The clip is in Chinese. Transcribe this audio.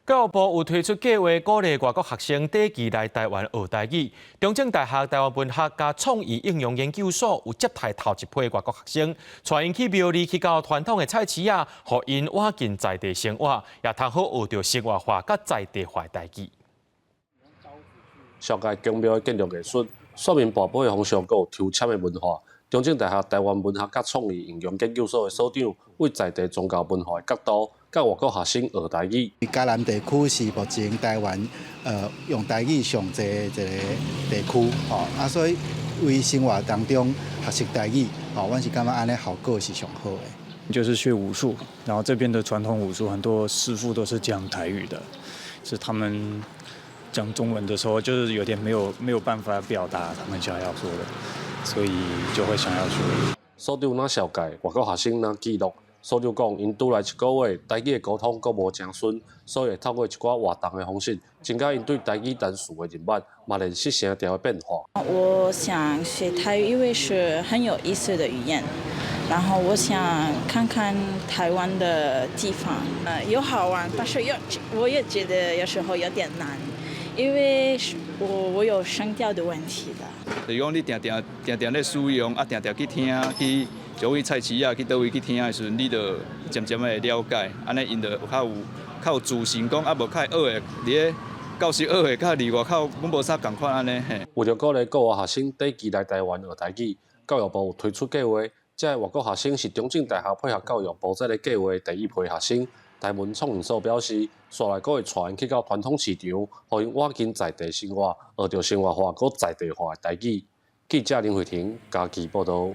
教育部有推出计划，鼓励外国学生短期来台湾学台语。中正大学台湾文学加创意应用研究所有接待头一批外国学生，带因去庙里去到传统的菜市啊，互因挖进在地生活，也通好学到生活化甲在地化台语。上届宫庙的建筑艺术、说明跋杯的方式，佮有抽签的文化。中正大学台湾文学甲创意应用研究所的所长，为在地宗教文化的角度，教外国学生学台语。嘉南地区是目前台湾用台语上济一个地区，所以为生活当中学习台语，我是感觉安尼效果是上好的。就是学武术，然后这边的传统武术很多师傅都是讲台语的，是他们讲中文的时候，就是有点没有办法表达他们想要说的，所以就会想要学。所长若了解，外国学生若记录。所长讲，因拄来一个月，台语的沟通阁无正顺，所以会透过一寡活动的方式，增加因对台语单词的认识，嘛练习声调的变化。我想学台语，因为是很有意思的语言。然后我想看看台湾的地方，有好玩，但是我也觉得有时候有点难，因为我有声调的问题的。就是讲你定定咧使用，定定去听去。就去菜市啊，去倒位去听的时阵，你就渐渐的了解，安尼因就较有自信讲，啊无较会学的，伫咧教室学的，较离外口阮无啥共款安尼嘿。为了鼓励国外学生短期来台湾学台语，教育部有推出计划，这外国学生是中正大学配合教育部这个计划第一批学生。台湾创意所表示，煞来阁会带因去到传统市场，互因挖进在地生活，学到生活化佮在地化的台语。记者林慧婷，家己报道。